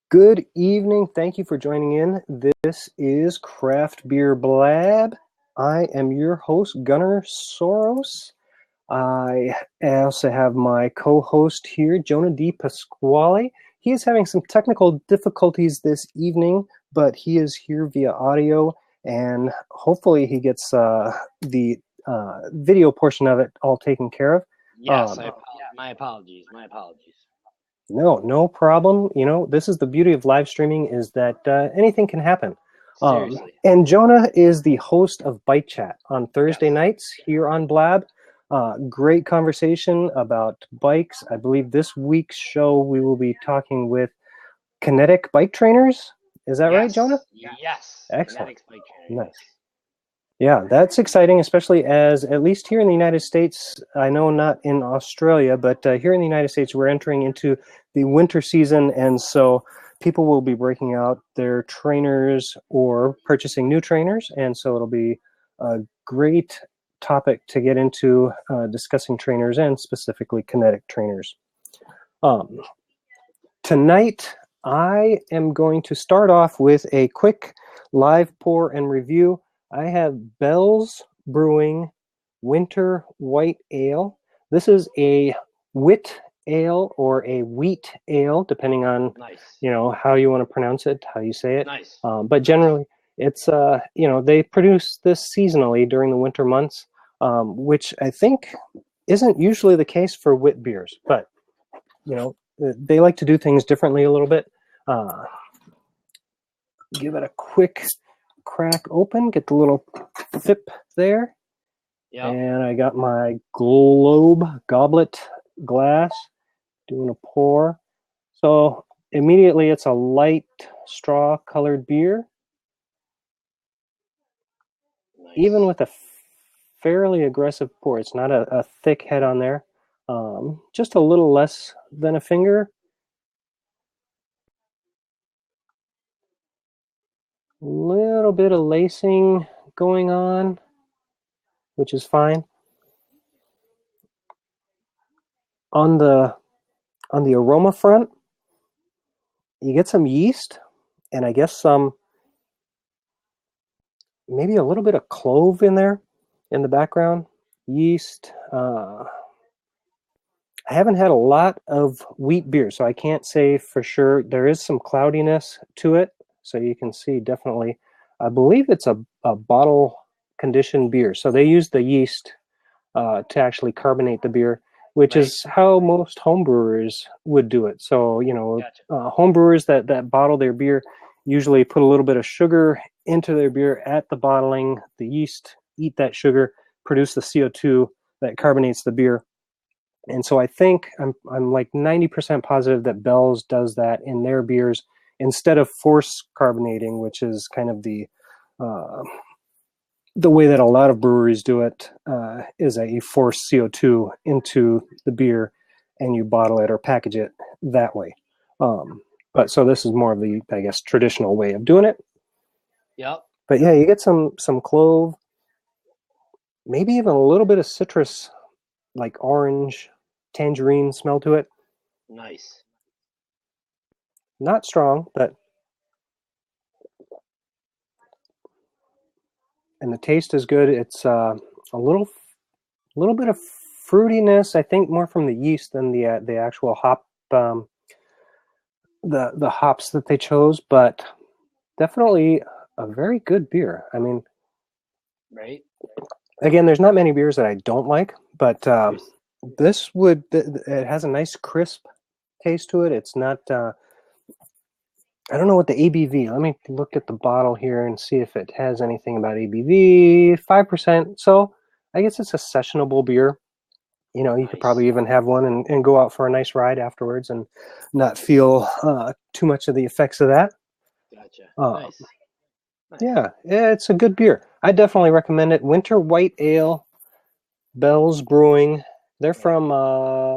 Good evening. Thank you for joining in. This is Craft Beer Blab. I am your host, Gunnar Soros. I also have my co-host here, Jonah D. Pasquale. He is having some technical difficulties this evening, but he is here via audio, and hopefully he gets the video portion of it all taken care of. Yes, my apologies. No problem. You know, this is the beauty of live streaming is that anything can happen. Seriously. And Jonah is the host of Bike Chat on Thursday nights here on Blab. Great conversation about bikes. I believe this week's show we will be talking with kinetic bike trainers. Is that right, Jonah? Yes. Excellent. Kinetics bike trainer. Nice. Yeah, that's exciting, especially as, at least here in the United States, I know not in Australia, but here in the United States, we're entering into the winter season, and so people will be breaking out their trainers or purchasing new trainers, and so it'll be a great topic to get into discussing trainers and specifically kinetic trainers. Tonight, I am going to start off with a quick live pour and review. I have Bell's Brewing Winter White Ale. This is a wit ale or a wheat ale, depending on how you want to pronounce it, how you say it. Nice. But generally, it's they produce this seasonally during the winter months, which I think isn't usually the case for wit beers. But they like to do things differently a little bit. Give it a quick crack open, get the little sip there. Yep. And I got my globe goblet glass doing a pour. So immediately it's a light straw colored beer. Nice. Even with a fairly aggressive pour. It's not a thick head on there. Just a little less than a finger. Little bit of lacing going on, which is fine. On the aroma front, you get some yeast, and I guess maybe a little bit of clove in there in the background. Yeast. I haven't had a lot of wheat beer, so I can't say for sure. There is some cloudiness to it. So you can see definitely, I believe it's a bottle conditioned beer. So they use the yeast to actually carbonate the beer, which is how most homebrewers would do it. So, homebrewers that bottle their beer usually put a little bit of sugar into their beer at the bottling. The yeast eat that sugar, produce the CO2 that carbonates the beer. And so I think I'm like 90% positive that Bell's does that in their beers, instead of force carbonating, which is kind of the way that a lot of breweries do it, is that you force CO2 into the beer and you bottle it or package it that way. But so this is more of the, I guess, traditional way of doing it. Yep. But yeah, you get some clove, maybe even a little bit of citrus, like orange, tangerine smell to it. Nice. Not strong, but and the taste is good. It's a little bit of fruitiness, I think, more from the yeast than the actual hop, the hops that they chose, but definitely a very good beer. I mean, right. Again, there's not many beers that I don't like, but this it has a nice crisp taste to it. It's not. I don't know what the ABV. Let me look at the bottle here and see if it has anything about ABV. 5%. So I guess it's a sessionable beer. You could probably even have one and go out for a nice ride afterwards and not feel too much of the effects of that. Gotcha. Nice. Yeah, it's a good beer. I definitely recommend it. Winter White Ale, Bell's Brewing. They're from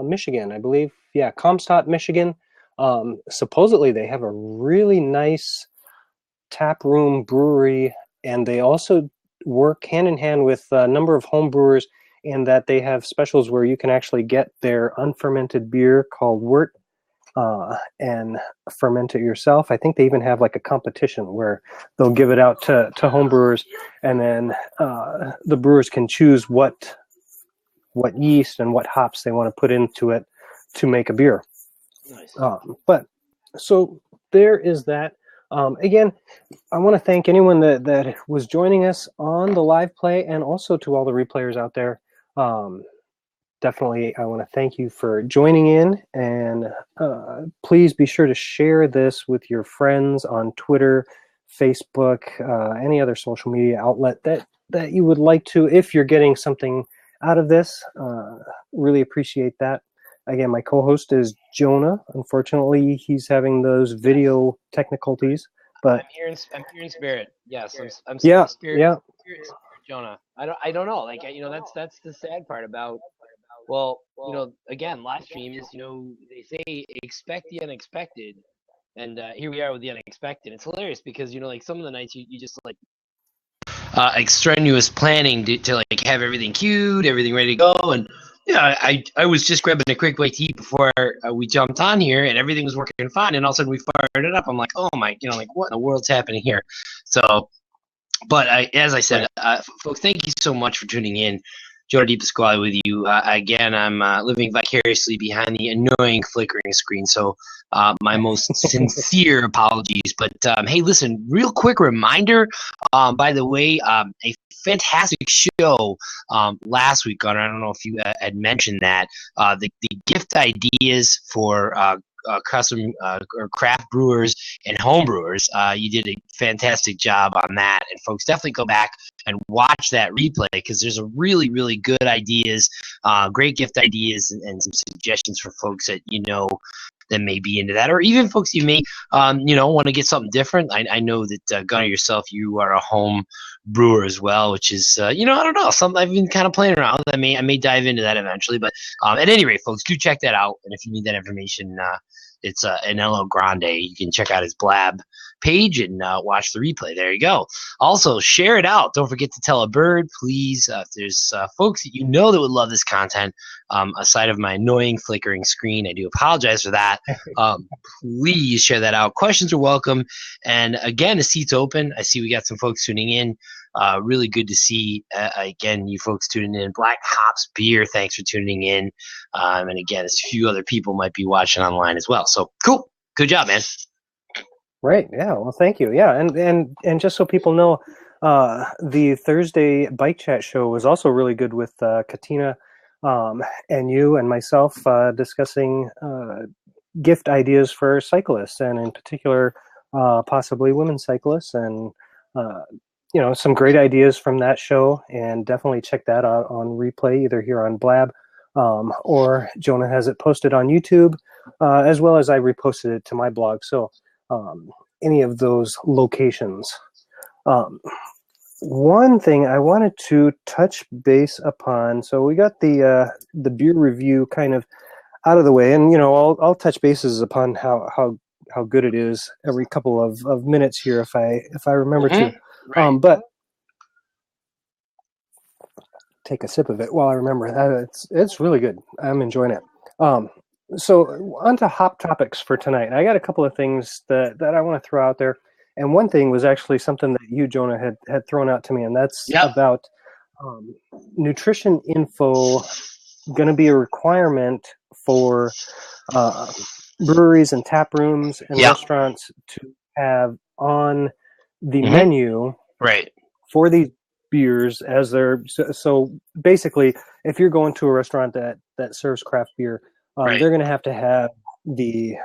Michigan, I believe. Yeah, Comstock, Michigan. Supposedly they have a really nice tap room brewery, and they also work hand in hand with a number of home brewers in that they have specials where you can actually get their unfermented beer called Wort and ferment it yourself. I think they even have like a competition where they'll give it out to home brewers, and then the brewers can choose what yeast and what hops they want to put into it to make a beer. Nice. But so there is that. Again, I want to thank anyone that was joining us on the live play, and also to all the replayers out there. Definitely, I want to thank you for joining in, and please be sure to share this with your friends on Twitter, Facebook, any other social media outlet that you would like to, if you're getting something out of this. Really appreciate that. Again, my co-host is Jonah. Unfortunately, he's having those video technicalities, but I'm here in spirit. Yes, I'm yeah, spirit, yeah, spirit, Jonah. I don't know. Like that's the sad part about. Well, again, live stream is they say expect the unexpected, and here we are with the unexpected. It's hilarious because like some of the nights you just like extraneous planning to like have everything queued, everything ready to go, and yeah, I was just grabbing a quick bite to eat before we jumped on here, and everything was working fine, and all of a sudden we fired it up. I'm like, oh my, like what in the world's happening here? So, but as I said, folks, thank you so much for tuning in. Jonah Deep Pasquale with you. Again, I'm living vicariously behind the annoying flickering screen, so my most sincere apologies. But hey, listen, real quick reminder, by the way, a fantastic show last week, Gunnar. I don't know if you had mentioned that. The gift ideas for custom or craft brewers and home brewers. You did a fantastic job on that, and folks, definitely go back and watch that replay because there's a really, really good ideas, great gift ideas, and some suggestions for folks that that may be into that, or even folks you may want to get something different. I know that Gunnar, yourself, you are a home brewer as well, which is I don't know, something I've been kind of playing around with. I may dive into that eventually, but at any rate, folks, do check that out, and if you need that information, it's Anello Grande. You can check out his Blab page and watch the replay. There you go. Also, share it out. Don't forget to tell a bird, please. If there's folks that that would love this content, aside of my annoying flickering screen, I do apologize for that. Please share that out. Questions are welcome. And again, the seat's open. I see we got some folks tuning in. Really good to see, again, you folks tuning in. Black Hops Beer, thanks for tuning in. And again, a few other people might be watching online as well. So cool. Good job, man. Right. Yeah. Well, thank you. Yeah. And just so people know, the Thursday Bike Chat show was also really good with Katina and you and myself discussing gift ideas for cyclists, and in particular, possibly women cyclists, and some great ideas from that show. And definitely check that out on replay, either here on Blab or Jonah has it posted on YouTube, as well as I reposted it to my blog. So any of those locations. One thing I wanted to touch base upon. So we got the beer review kind of out of the way, and I'll touch bases upon how good it is every couple of minutes here if I remember to. Right. But take a sip of it while I remember. It's really good. I'm enjoying it. So on to hop topics for tonight. I got a couple of things that I want to throw out there. And one thing was actually something that you, Jonah, had thrown out to me, and that's about nutrition info going to be a requirement for breweries and tap rooms and restaurants to have on the menu for these beers as they're so basically, if you're going to a restaurant that serves craft beer, they're going to have the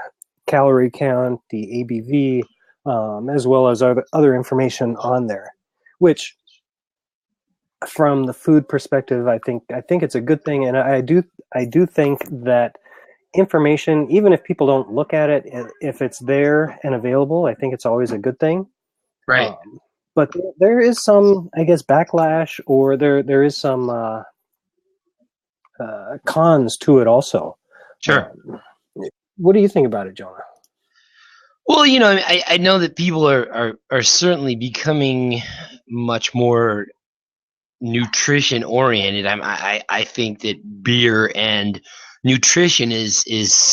calorie count, the ABV, as well as other information on there, which from the food perspective, I think it's a good thing. And I do think that information, even if people don't look at it, if it's there and available, I think it's always a good thing. Right. But there is some, I guess, backlash, or there is some cons to it also. Sure. What do you think about it, Jonah? Well, I know that people are certainly becoming much more nutrition oriented. I think that beer and nutrition is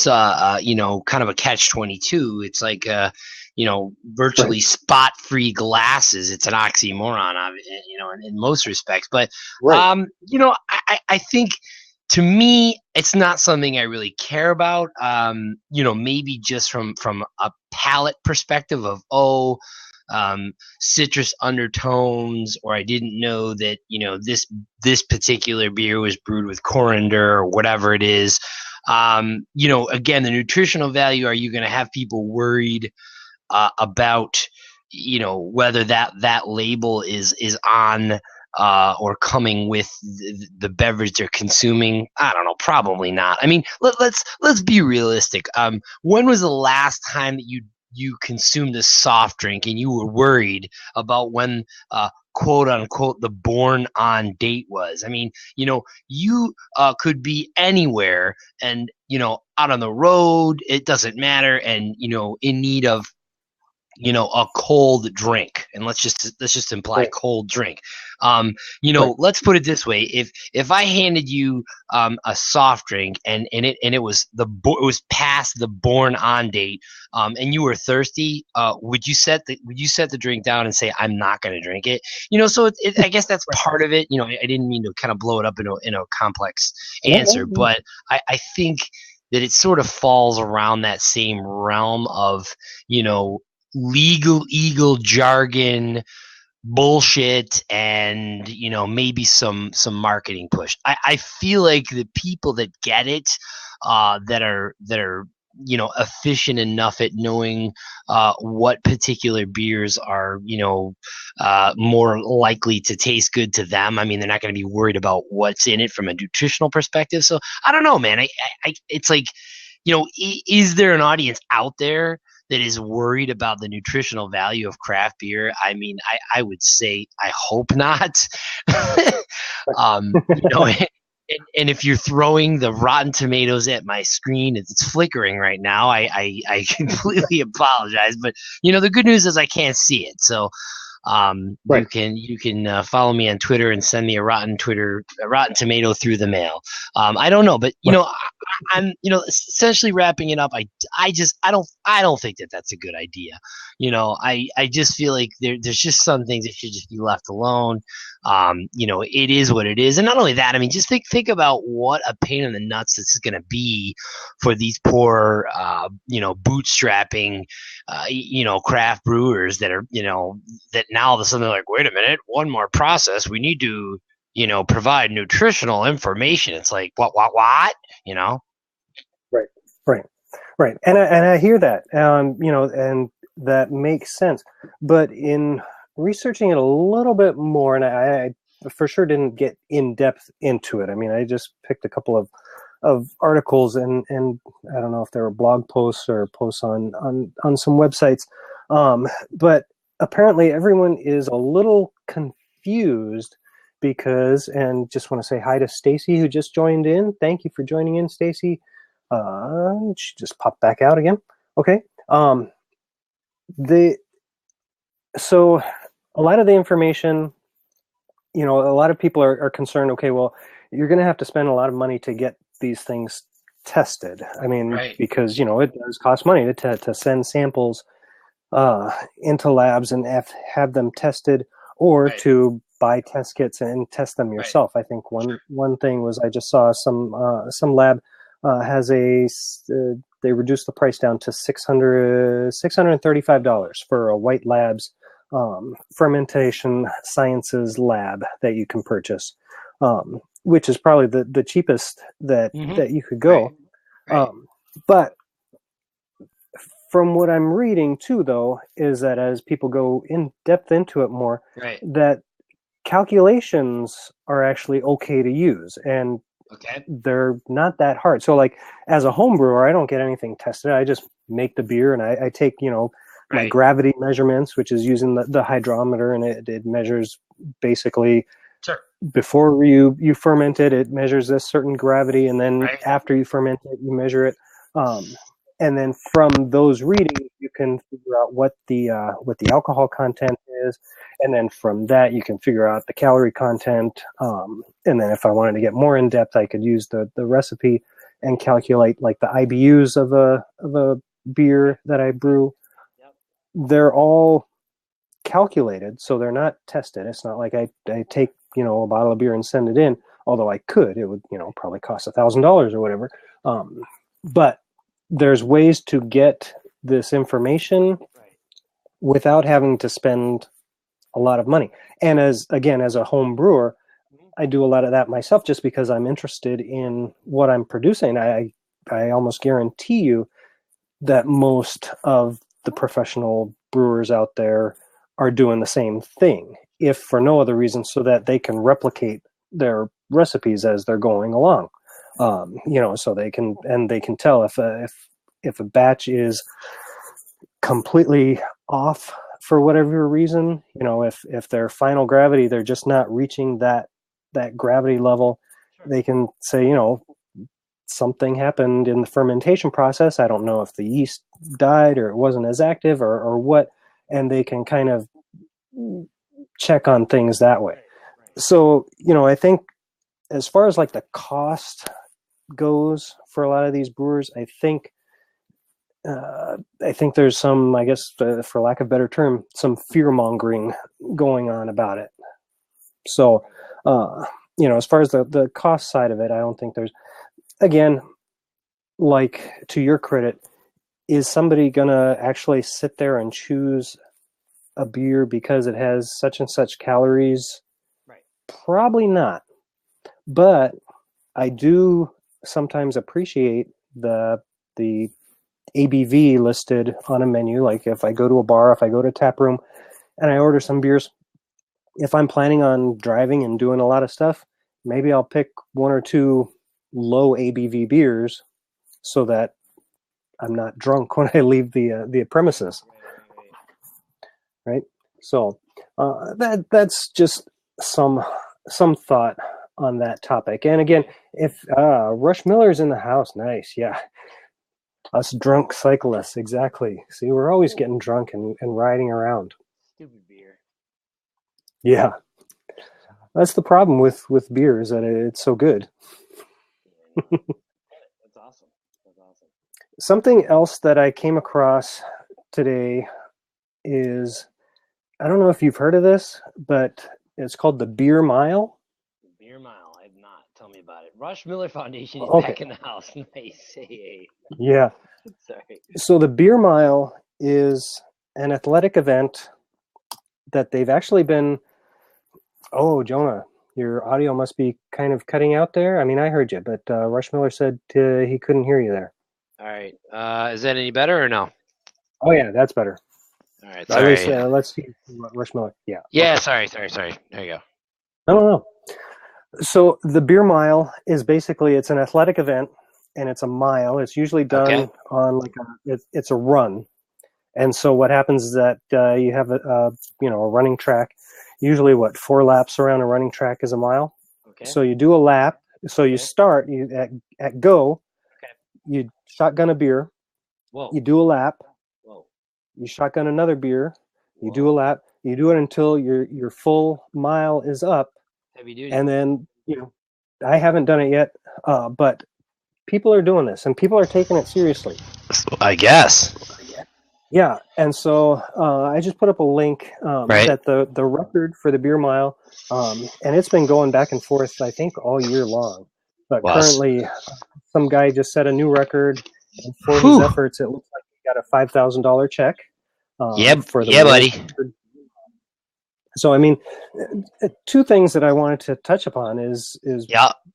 kind of a catch-22. It's like virtually Right. spot-free glasses. It's an oxymoron, in most respects. But Right. I think, to me, it's not something I really care about. Maybe just from a palate perspective of, citrus undertones, or I didn't know that this particular beer was brewed with coriander or whatever it is. Again, the nutritional value. Are you going to have people worried about whether that label is on or coming with the beverage they're consuming? I don't know. Probably not. I mean, let's be realistic. When was the last time that you consumed a soft drink and you were worried about when quote unquote the born on date was? I mean, you could be anywhere and out on the road. It doesn't matter, and in need of a cold drink, and let's just imply Right. cold drink. Right. Let's put it this way: if I handed you a soft drink and it was it was past the born on date, and you were thirsty, would you set the drink down and say, I'm not going to drink it? So I guess that's part of it. I didn't mean to kind of blow it up in a complex No, no, answer, no. but I think that it sort of falls around that same realm of legal jargon bullshit, and maybe some marketing push. I feel like the people that get it, that are efficient enough at knowing what particular beers are more likely to taste good to them. I mean, they're not going to be worried about what's in it from a nutritional perspective. So I don't know, man. I it's like, is there an audience out there that is worried about the nutritional value of craft beer? I mean, I would say I hope not. And if you're throwing the Rotten Tomatoes at my screen, it's flickering right now. I completely apologize, but the good news is I can't see it. So Right. you can follow me on Twitter and send me a Rotten Tomato through the mail. I don't know, but Right. I'm essentially wrapping it up. I don't think that that's a good idea. I just feel like there's just some things that should just be left alone. It is what it is, and not only that. I mean, just think about what a pain in the nuts this is going to be for these poor, bootstrapping, craft brewers that are, that now all of a sudden they're like, wait a minute, one more process. We need to, provide nutritional information. It's like, what? Right. Right. Right. And I hear that, and that makes sense. But in researching it a little bit more, and I for sure didn't get in depth into it. I mean, I just picked a couple of articles, and I don't know if they were blog posts or posts on some websites. But apparently everyone is a little confused because, and just want to say hi to Stacy, who just joined in. Thank you for joining in, Stacy. She just popped back out again. Okay. So a lot of the information, a lot of people are concerned. Okay, well, you're going to have to spend a lot of money to get these things tested. I mean, Right. because it does cost money to send samples into labs and have them tested, or Right. to buy test kits and test them Right. yourself. I think Sure. one thing was, I just saw some lab has they reduced the price down to $635 for a White Labs fermentation sciences lab that you can purchase, which is probably the cheapest that you could go. Right. But from what I'm reading too, though, is that as people go in depth into it more, Right. that calculations are actually okay to use, and Okay. they're not that hard. So, like, as a home brewer, I don't get anything tested. I just make the beer, and I take my Right. gravity measurements, which is using the hydrometer, and it measures basically Sure. before you ferment it. It measures this certain gravity, and then Right. after you ferment it, you measure it. And then from those readings, you can figure out what the alcohol content is, and then from that, you can figure out the calorie content. And then if I wanted to get more in depth, I could use the recipe and calculate like the IBUs of a beer that I brew. They're all calculated, so they're not tested. It's not like I take a bottle of beer and send it in, although I could. It would probably cost $1,000 or whatever. But there's ways to get this information without having to spend a lot of money. And as a home brewer, I do a lot of that myself just because I'm interested in what I'm producing. I almost guarantee you that most of the professional brewers out there are doing the same thing, if for no other reason, so that they can replicate their recipes as they're going along. So they can tell if a batch is completely off for whatever reason. If their final gravity, they're just not reaching that gravity level, they can say, something happened in the fermentation process. I don't know if the yeast died or it wasn't as active or what, and they can kind of check on things that way. So, I think as far as like the cost goes for a lot of these brewers, I think there's some, I guess, for lack of a better term, some fear mongering going on about it. So, as far as the cost side of it, I don't think there's, again, like, to your credit, is somebody gonna actually sit there and choose a beer because it has such and such calories? Right. Probably not. But I do sometimes appreciate the ABV listed on a menu. Like if I go to a bar, if I go to a tap room and I order some beers, if I'm planning on driving and doing a lot of stuff, maybe I'll pick one or two low ABV beers so that I'm not drunk when I leave the premises. Right? So that's just some thought on that topic. And again, if Rush Miller's in the house, nice, yeah. Us drunk cyclists, exactly. See, we're always getting drunk and riding around. Stupid beer. Yeah. That's the problem with beer, is that it's so good. That's awesome. Something else that I came across today is, I don't know if you've heard of this, but it's called the Beer Mile. The Beer Mile, I've not. Tell me about it. Rush Miller Foundation is Okay. back in the house. Nice. Hey. Yeah. Sorry. So the Beer Mile is an athletic event that they've actually been... Oh, Jonah, your audio must be kind of cutting out there. I mean, I heard you, but Rush Miller said he couldn't hear you there. All right. Is that any better or no? Oh, yeah, that's better. All right. At least, Sorry. let's see Rush Miller. Yeah. Yeah. Okay. Sorry. There you go. No. So the Beer Mile is basically, it's an athletic event, and it's a mile. It's usually done on it's a run. And so what happens is that you have a running track. Usually, 4 laps around a running track is a mile. Okay. So you do a lap. So you start at go. Okay. You shotgun a beer. Whoa. You do a lap. Whoa. You shotgun another beer. You Whoa. do a lap. You do it until your full mile is up. Heavy duty. And then I haven't done it yet, but people are doing this, and people are taking it seriously. I guess. Yeah, and so I just put up a link that the record for the Beer Mile, and it's been going back and forth, I think, all year long. But currently, some guy just set a new record, and for his efforts, it looks like he got a $5,000 check. For the buddy. record. So, I mean, 2 things that I wanted to touch upon is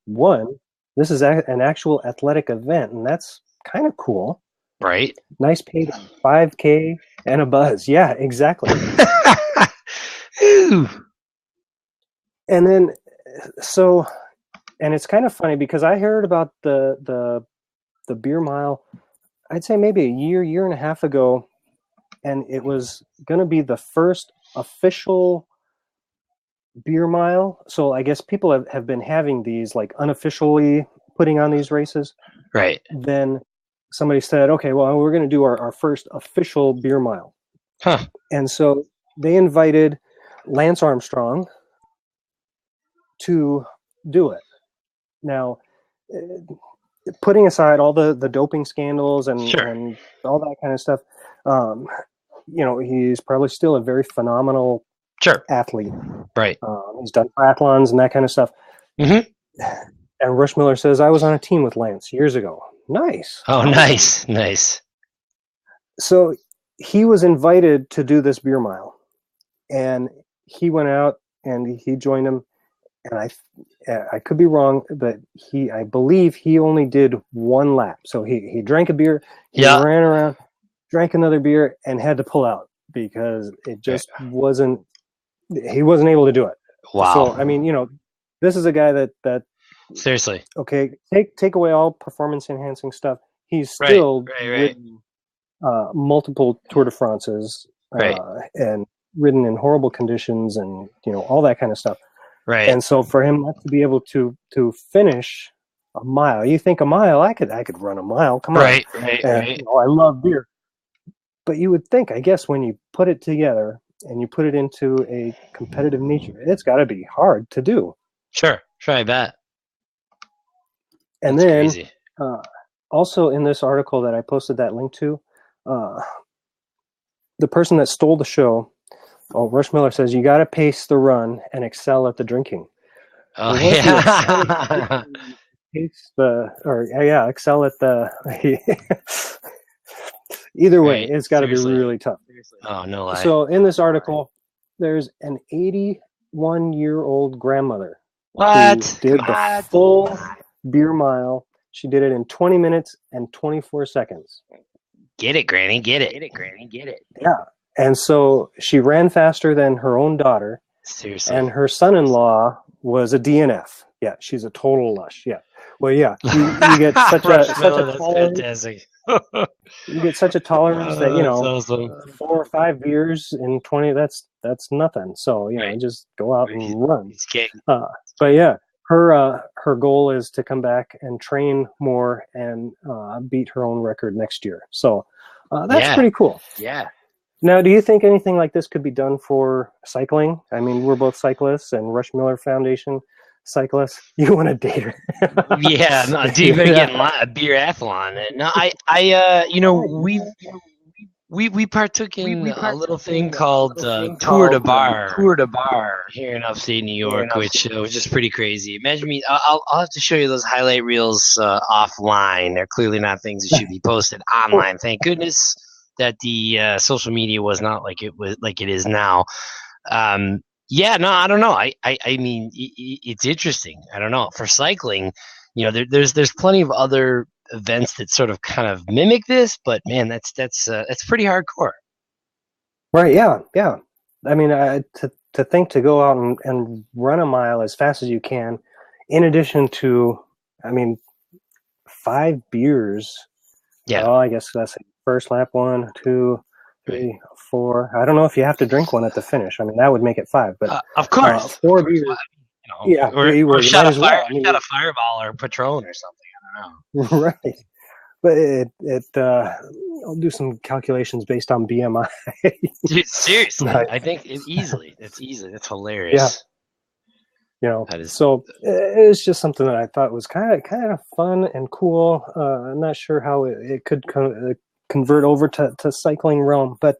one, this is an actual athletic event, and that's kind of cool. Right. Nice paid 5K and a buzz. Yeah, exactly. Ooh. And then, and it's kind of funny because I heard about the Beer Mile, I'd say maybe a year and a half ago, and it was going to be the first official Beer Mile. So I guess people have been having these, like, unofficially putting on these races. Right. Then somebody said, okay, well, we're going to do our first official Beer Mile. Huh. And so they invited Lance Armstrong to do it. Now, putting aside all the doping scandals and Sure. and all that kind of stuff, he's probably still a very phenomenal Sure. athlete. Right. He's done triathlons and that kind of stuff. Mm-hmm. And Rush Miller says, I was on a team with Lance years ago. Nice. Oh, awesome. Nice. So he was invited to do this beer mile, and he went out and he joined him. And I could be wrong, but I believe he only did one lap. So he drank a beer, he ran around, drank another beer, and had to pull out because it just wasn't. He wasn't able to do it. Wow. So I mean, this is a guy that seriously. Okay, take away all performance enhancing stuff. He's still ridden multiple Tour de France's and ridden in horrible conditions and all that kind of stuff. Right. And so for him not to be able to finish a mile, you think a mile, I could run a mile. Come on. Right. I love beer. But you would think, I guess, when you put it together and you put it into a competitive nature, it's got to be hard to do. Sure, I bet. And that's then crazy. Also in this article that I posted that link to, the person that stole the show, Rush Miller says, you got to pace the run and excel at the drinking. Oh, yeah. Excel at the... Either way, it's got to be really tough. Oh, no lie. So in this article, there's an 81-year-old grandmother who did the full beer mile. She did it in 20 minutes and 24 seconds. Get it, Granny. Get it. Yeah. And so she ran faster than her own daughter. Seriously. And her son-in-law was a DNF. Yeah, she's a total lush. Yeah. Well, yeah, you get such a tolerance. You get such a tolerance that awesome. 4 or 5 beers in 20. That's nothing. So just go out and run. But yeah, her goal is to come back and train more and beat her own record next year. So that's pretty cool. Yeah. Now, do you think anything like this could be done for cycling? I mean, we're both cyclists and Rush Miller Foundation cyclists. You want to date her? Yeah, no, dude, you better get a beer athlon. No, we partook in a little thing called Tour de Bar here in upstate New York, which was just pretty crazy. Imagine me. I'll have to show you those highlight reels offline. They're clearly not things that should be posted online. Thank goodness that the social media was not like it is now. Yeah, no, I don't know. I mean, it's interesting. I don't know. For cycling, there's plenty of other events that sort of kind of mimic this, but man, that's pretty hardcore. Right? Yeah. I mean, to think to go out and run a mile as fast as you can, in addition to, 5 beers. Yeah. Well, I guess that's the first lap. 1, 2, 3, 4. I don't know if you have to drink one at the finish. I mean, that would make it 5. But of course, 4 beers. Or shot a fireball or Patron or something. I don't know. Right. But I'll do some calculations based on BMI. Dude, seriously, I think it's easy. That's hilarious. Yeah. So it's just something that I thought was kind of fun and cool. I'm not sure how it could convert over to cycling realm, but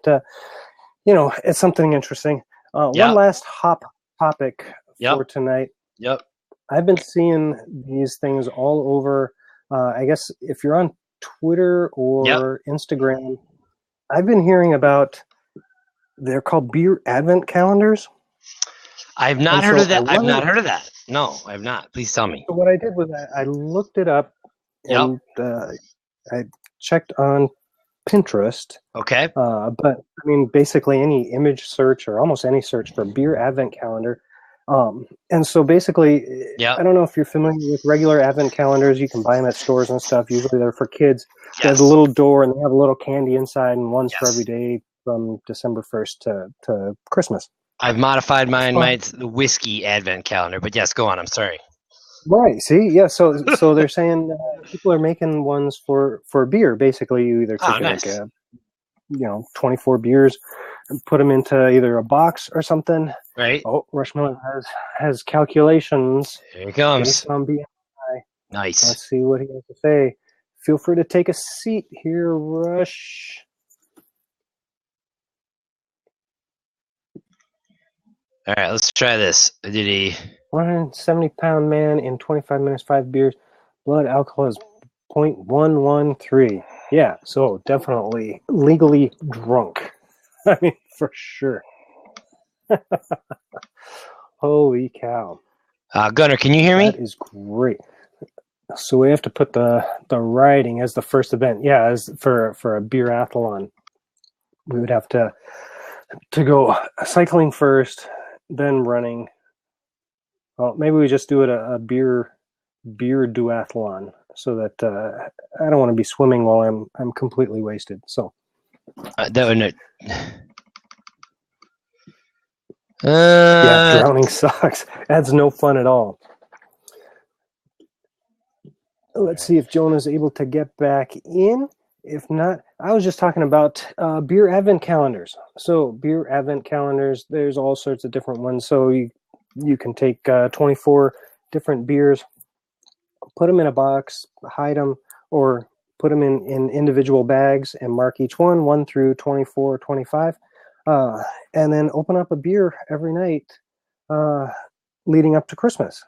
it's something interesting. One last hop topic for tonight. Yep. I've been seeing these things all over. I guess if you're on Twitter or Instagram, I've been hearing about. They're called beer advent calendars. I've not heard of that. I've not heard of that. No, I've not. Please tell me. So what I did was I looked it up and I checked on Pinterest. Okay. But I mean, basically any image search or almost any search for beer advent calendar. And so basically, I don't know if you're familiar with regular advent calendars. You can buy them at stores and stuff. Usually they're for kids. Yes. They have a little door and they have a little candy inside, and one's for every day from December 1st to Christmas. I've modified mine. Mine's the whiskey advent calendar, but yes, go on. I'm sorry. Right. See, yeah. So they're saying people are making ones for beer. Basically, you either take 24 beers and put them into either a box or something. Right. Oh, Rush Miller has calculations. Here it comes. Based on BMI. Nice. Let's see what he has to say. Feel free to take a seat here, Rush. All right, let's try this. Did he? 170-pound man in 25 minutes, 5 beers. Blood alcohol is 0.113. Yeah, so definitely legally drunk. I mean, for sure. Holy cow. Gunner, can you hear me? That is great. So we have to put the riding as the first event. Yeah, as for a beer-athlon. We would have to go cycling first, then running. Well, maybe we just do it a beer duathlon, so that I don't want to be swimming while I'm completely wasted. So That would. yeah, drowning sucks. That's no fun at all. Let's see if Jonah's able to get back in. If not, I was just talking about beer advent calendars. So beer advent calendars, there's all sorts of different ones. So you can take 24 different beers, put them in a box, hide them, or put them in individual bags and mark each one through 24, 25, and then open up a beer every night leading up to Christmas.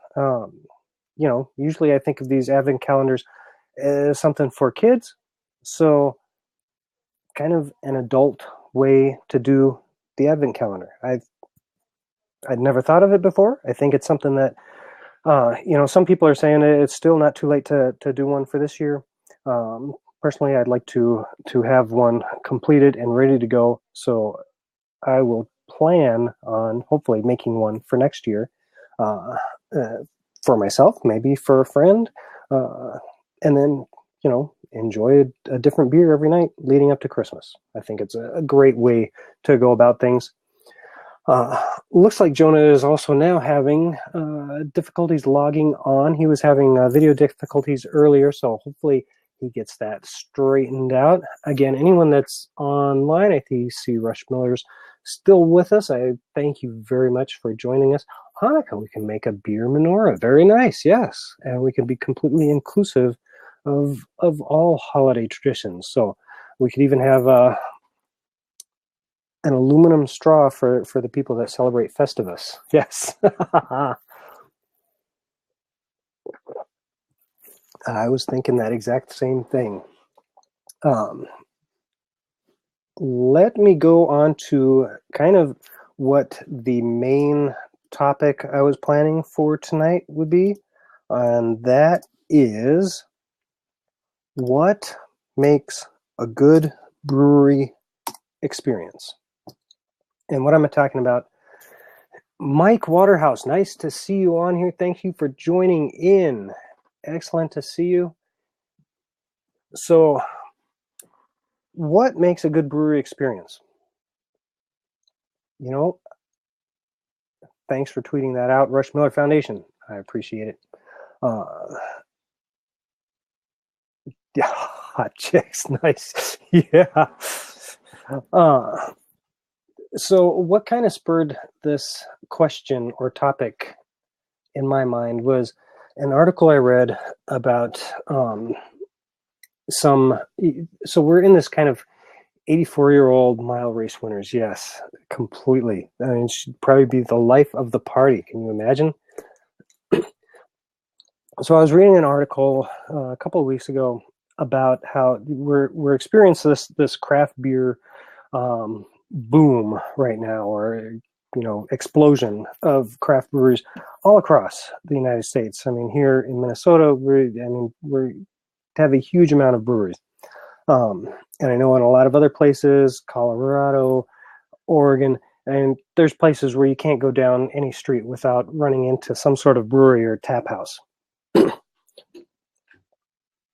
Usually I think of these advent calendars as something for kids, so kind of an adult way to do the advent calendar. I'd never thought of it before. I think it's something that some people are saying it's still not too late to do one for this year. Personally, I'd like to have one completed and ready to go. So I will plan on hopefully making one for next year for myself, maybe for a friend, and then enjoy a different beer every night leading up to Christmas. I think it's a great way to go about things. Looks like Jonah is also now having difficulties logging on. He was having video difficulties earlier, so hopefully he gets that straightened out. Again, anyone that's online, I see Rush Miller's still with us. I thank you very much for joining us. Hanukkah, we can make a beer menorah. Very nice, yes. And we can be completely inclusive of all holiday traditions. So we could even have an aluminum straw for the people that celebrate Festivus. Yes. I was thinking that exact same thing. Let me go on to kind of what the main topic I was planning for tonight would be, and that is what makes a good brewery experience. And what I'm talking about, Mike Waterhouse, nice to see you on here. Thank you for joining in. Excellent to see you. So, what makes a good brewery experience? Thanks for tweeting that out, Rush Miller Foundation. I appreciate it. Yeah, hot chicks, nice. Yeah. So what kind of spurred this question or topic in my mind was an article I read about so we're in this kind of 84-year-old mile race winners. Yes, completely. I mean, it should probably be the life of the party. Can you imagine? So I was reading an article a couple of weeks ago about how we're experiencing this craft beer boom right now, or explosion of craft breweries all across the United States. I mean, here in Minnesota, we have a huge amount of breweries, and I know in a lot of other places, Colorado, Oregon, and there's places where you can't go down any street without running into some sort of brewery or tap house.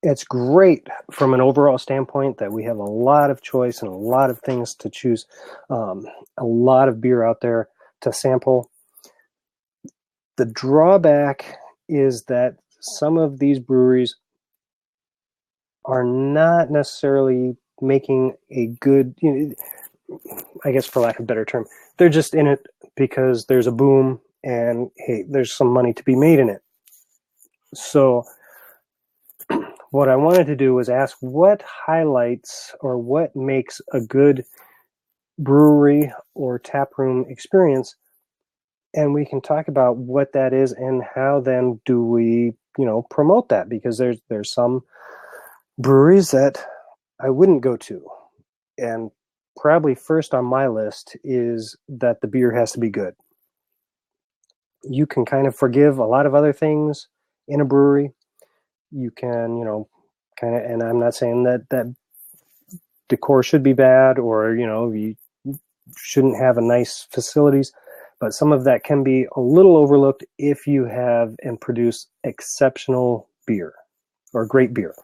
It's great from an overall standpoint that we have a lot of choice and a lot of things to choose, a lot of beer out there to sample. The drawback is that some of these breweries are not necessarily making a good, I guess for lack of a better term, they're just in it because there's a boom and hey, there's some money to be made in it. So what I wanted to do was ask what highlights or what makes a good brewery or taproom experience, and we can talk about what that is and how then do we, promote that, because there's some breweries that I wouldn't go to, and probably first on my list is that the beer has to be good. You can kind of forgive a lot of other things in a brewery. You can, kind of, and I'm not saying that decor should be bad, or, you shouldn't have a nice facilities, but some of that can be a little overlooked if you have and produce exceptional beer or great beer.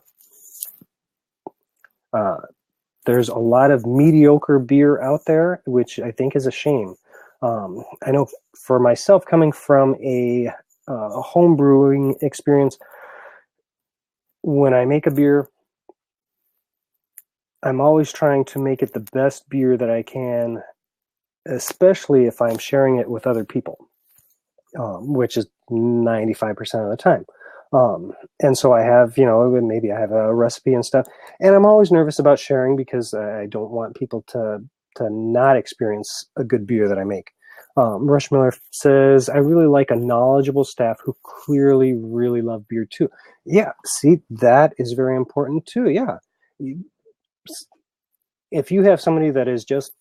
There's a lot of mediocre beer out there, which I think is a shame. I know for myself, coming from a home brewing experience, when I make a beer, I'm always trying to make it the best beer that I can, especially if I'm sharing it with other people, which is 95% of the time. And so I have, maybe I have a recipe and stuff, and I'm always nervous about sharing because I don't want people to not experience a good beer that I make. Rush Miller says, I really like a knowledgeable staff who clearly really love beer too. Yeah, see, that is very important too. Yeah. If you have somebody that is just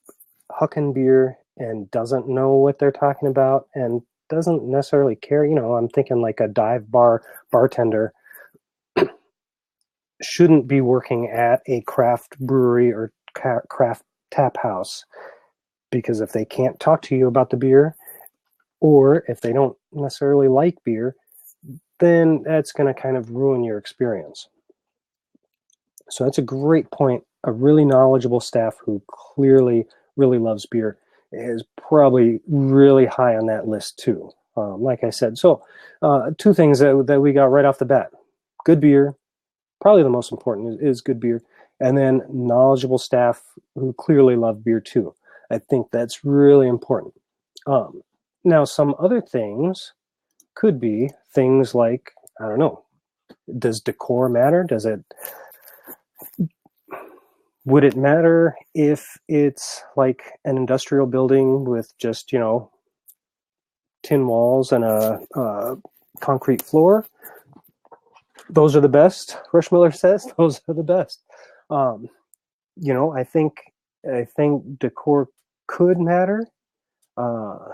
hucking beer and doesn't know what they're talking about and doesn't necessarily care, I'm thinking like a dive bar bartender shouldn't be working at a craft brewery or craft tap house, because if they can't talk to you about the beer, or if they don't necessarily like beer, then that's going to kind of ruin your experience. So that's a great point. A really knowledgeable staff who clearly really loves beer is probably really high on that list too. Like I said, so two things that we got right off the bat: good beer, probably the most important is good beer, and then knowledgeable staff who clearly love beer too. I think that's really important. Now, some other things could be things like, I don't know, does decor matter? Would it matter if it's like an industrial building with just, tin walls and a concrete floor? Those are the best, Rush Miller says. Those are the best. I think decor could matter, but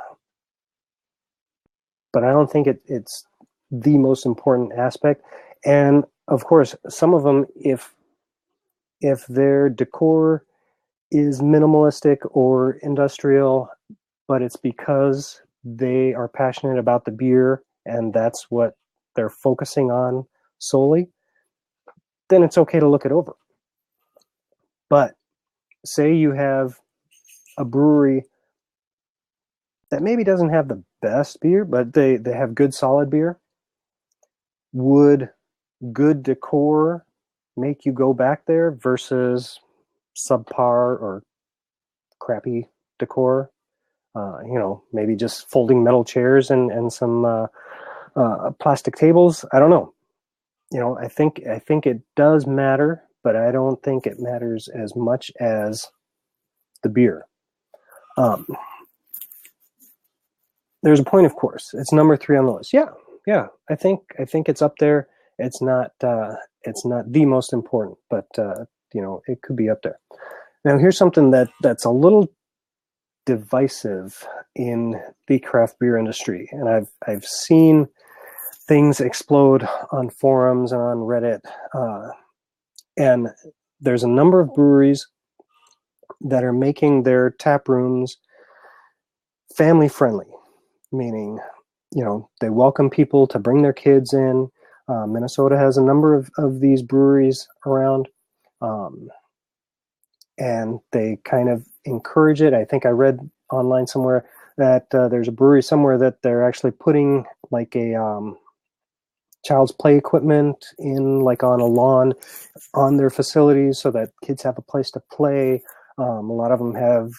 I don't think it's the most important aspect. And of course, some of them, if their decor is minimalistic or industrial, but it's because they are passionate about the beer and that's what they're focusing on solely, then it's okay to look it over. But say you have a brewery that maybe doesn't have the best beer, but they have good solid beer. Would good decor make you go back there versus subpar or crappy decor? Maybe just folding metal chairs and some plastic tables. I don't know. I think it does matter, but I don't think it matters as much as the beer. There's a point, of course. It's number 3 on the list. Yeah. I think it's up there. It's not the most important, but it could be up there. Now, here's something that's a little divisive in the craft beer industry, and I've seen things explode on forums and on Reddit, and there's a number of breweries that are making their tap rooms family friendly, meaning they welcome people to bring their kids in. Minnesota has a number of these breweries around, and they kind of encourage it. I think I read online somewhere that there's a brewery somewhere that they're actually putting like a child's play equipment in, like on a lawn on their facilities, so that kids have a place to play. A lot of them have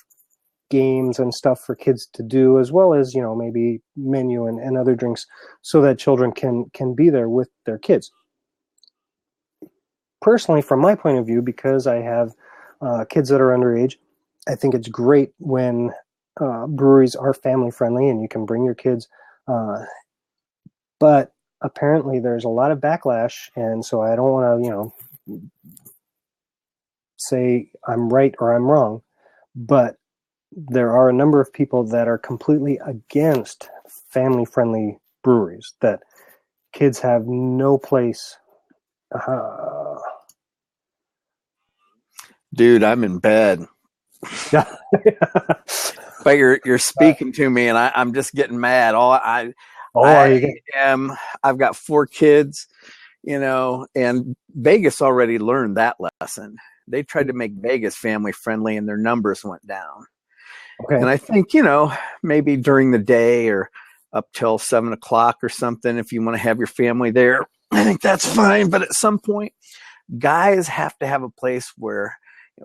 games and stuff for kids to do, as well as maybe menu and other drinks, so that children can be there with their kids. personally, from my point of view, because I have kids that are underage, I think it's great when breweries are family friendly and you can bring your kids. But apparently, there's a lot of backlash, and so I don't want to, say I'm right or I'm wrong, but there are a number of people that are completely against family friendly breweries, that kids have no place. Dude, I'm in bed. Yeah. But you're speaking to me, and I'm just getting mad. Oh, are you good? I've got 4 kids, and Vegas already learned that lesson. They tried to make Vegas family friendly, and their numbers went down. Okay. And I think maybe during the day or up till 7 o'clock or something, if you want to have your family there, I think that's fine. But at some point, guys have to have a place where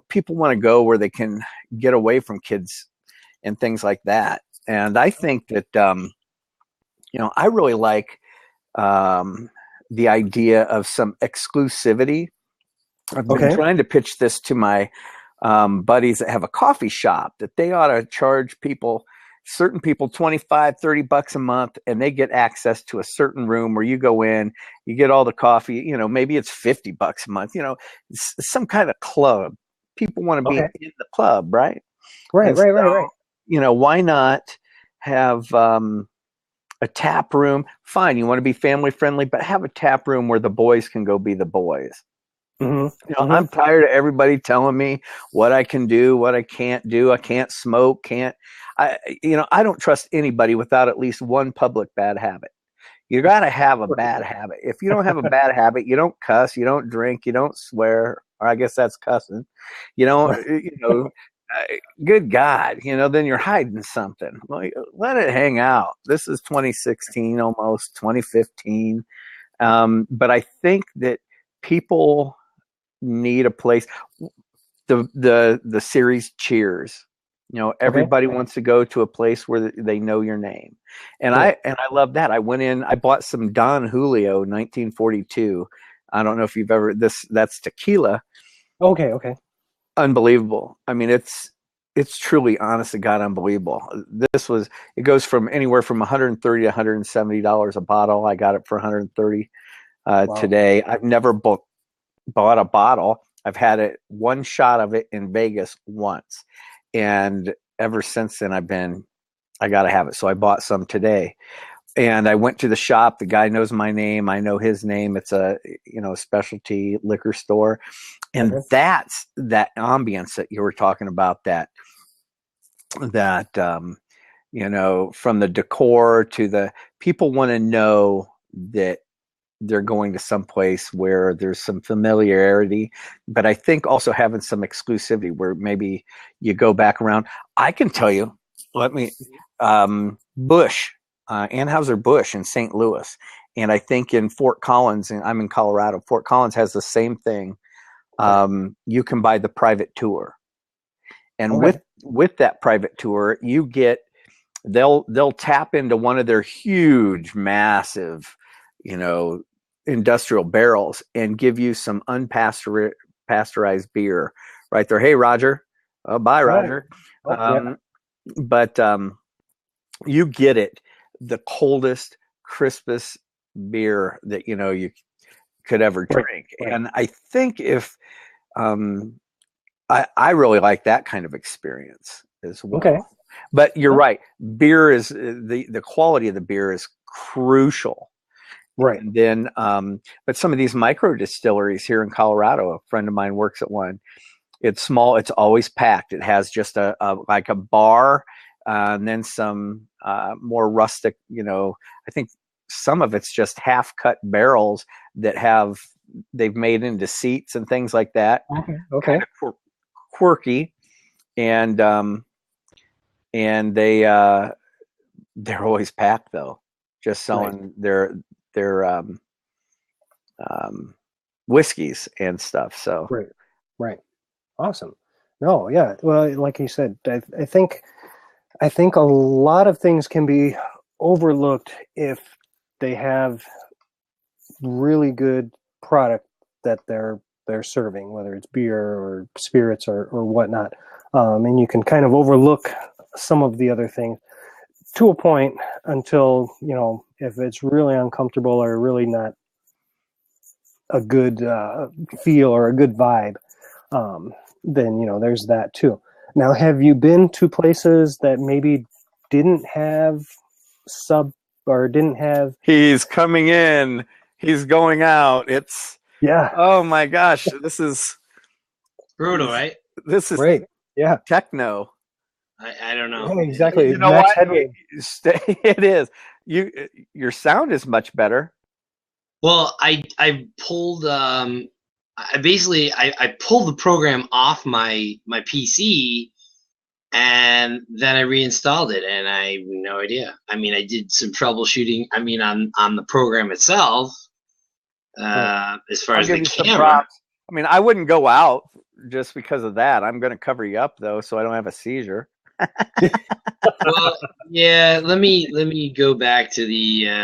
people want to go, where they can get away from kids and things like that. And I think that, I really like the idea of some exclusivity. I've been Okay. trying to pitch this to my buddies that have a coffee shop, that they ought to charge certain people $25-$30 a month, and they get access to a certain room where you go in, you get all the coffee, maybe it's $50 a month, some kind of club. People want to be Okay. in the club, right? Right. And Right. Right. so, Right. why not have a tap room? Fine, you want to be family friendly, but have a tap room where the boys can go be the boys. Mm-hmm. I'm Mm-hmm. tired of everybody telling me what I can do, what I can't do. I can't smoke, I don't trust anybody without at least one public bad habit. You got to have a bad habit. If you don't have a bad habit, you don't cuss, you don't drink, you don't swear, or I guess that's cussing. You don't, good God, then you're hiding something. Like, let it hang out. This is 2016, almost 2015. But I think that people need a place. The series Cheers, Okay. everybody wants to go to a place where they know your name, and Right. I love that. I went in, I bought some Don Julio 1942. I don't know if you've ever, that's tequila. Okay. Okay. Unbelievable. I mean, it's truly, honest to God, unbelievable. It goes from anywhere from $130 to $170 a bottle. I got it for $130 Wow. today. I've never bought a bottle. I've had one shot of it in Vegas once, and ever since then I got to have it. So I bought some today, and I went to the shop. The guy knows my name. I know his name. It's a specialty liquor store, and Okay. that's that ambience that you were talking about. That from the decor to the people want to know that they're going to some place where there's some familiarity, but I think also having some exclusivity where maybe you go back around. I can tell you, Bush, Anheuser-Busch in St. Louis, and I think in Fort Collins, and I'm in Colorado, Fort Collins has the same thing. You can buy the private tour, and Okay. with that private tour, you get, they'll tap into one of their huge, massive, industrial barrels and give you some unpasteurized beer right there. Hey, Roger. Bye, Right. Roger. Oh, yeah. But you get it, the coldest, crispest beer that you could ever Right. drink. Right. And I think if I really like that kind of experience as well. Okay. But you're right. Beer is the quality of the beer is crucial. Right. And then, but some of these micro distilleries here in Colorado, a friend of mine works at one. It's small. It's always packed. It has just like a bar, and then some more rustic. I think some of it's just half cut barrels that they've made into seats and things like that. Okay. Okay. Kind of quirky, and they're always packed though, just selling their whiskeys and stuff. So Right. Right. Awesome. No, yeah. Well, like you said, I think a lot of things can be overlooked if they have really good product that they're they're serving, whether it's beer or spirits or whatnot. And you can kind of overlook some of the other things to a point until, if it's really uncomfortable or really not a good feel or a good vibe, then, there's that too. Now, have you been to places that maybe didn't have didn't have... He's coming in. He's going out. Yeah. Oh my gosh. This is brutal, right? This is Great. Yeah. techno. I don't know. Yeah, exactly. You know Max what? headroom. It is. Your sound is much better. Well, I pulled I pulled the program off my PC, and then I reinstalled it, and I have no idea. I mean, I did some troubleshooting. I mean, on the program itself, as far as the camera. I mean, I wouldn't go out just because of that. I'm going to cover you up though, so I don't have a seizure. Well, yeah. Let me go back to the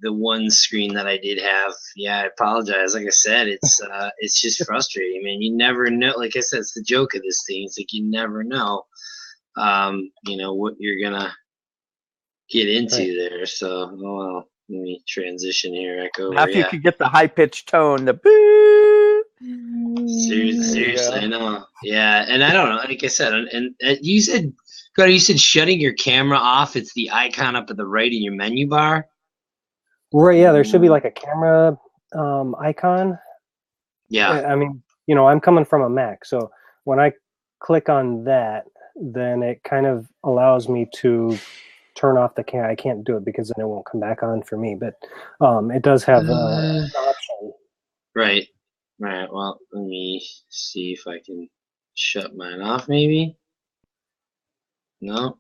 one screen that I did have. Yeah, I apologize. Like I said, it's just frustrating, man. You never know. Like I said, it's the joke of this thing. It's like you never know, what you're gonna get into there. So, well, let me transition here. Echo. Now, if you could get the high pitched tone, the boo. Seriously, I know. Yeah, and I don't know. Like I said, and you said, God, you said shutting your camera off. It's the icon up at the right in your menu bar. Right. Yeah, there should be like a camera icon. Yeah. I mean, I'm coming from a Mac, so when I click on that, then it kind of allows me to turn off the camera. I can't do it because then it won't come back on for me, but it does have an option. Right. Right. Well, let me see if I can shut mine off, maybe. No.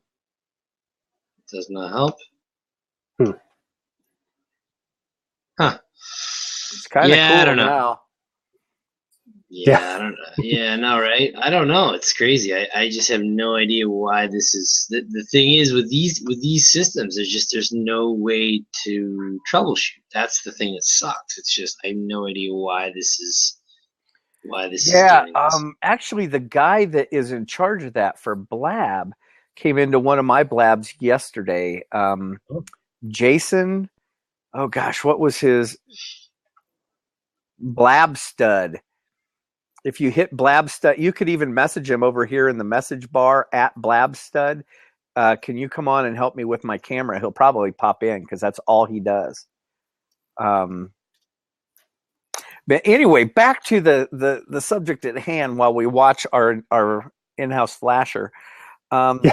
It does not help. Huh. It's kind of cool I don't know. now. Yeah, I don't know. Yeah, no, right? I don't know. It's crazy. I just have no idea why this is. The thing is with these systems, there's no way to troubleshoot. That's the thing that sucks. It's just I have no idea why this is doing this. Actually, the guy that is in charge of that for Blab came into one of my Blabs yesterday. Jason, oh gosh, what was his Blab Stud? If you hit Blab Stud, you could even message him over here in the message bar at Blab Stud. Can you come on and help me with my camera? He'll probably pop in because that's all he does. But anyway, back to the subject at hand while we watch our in-house flasher. Flasher,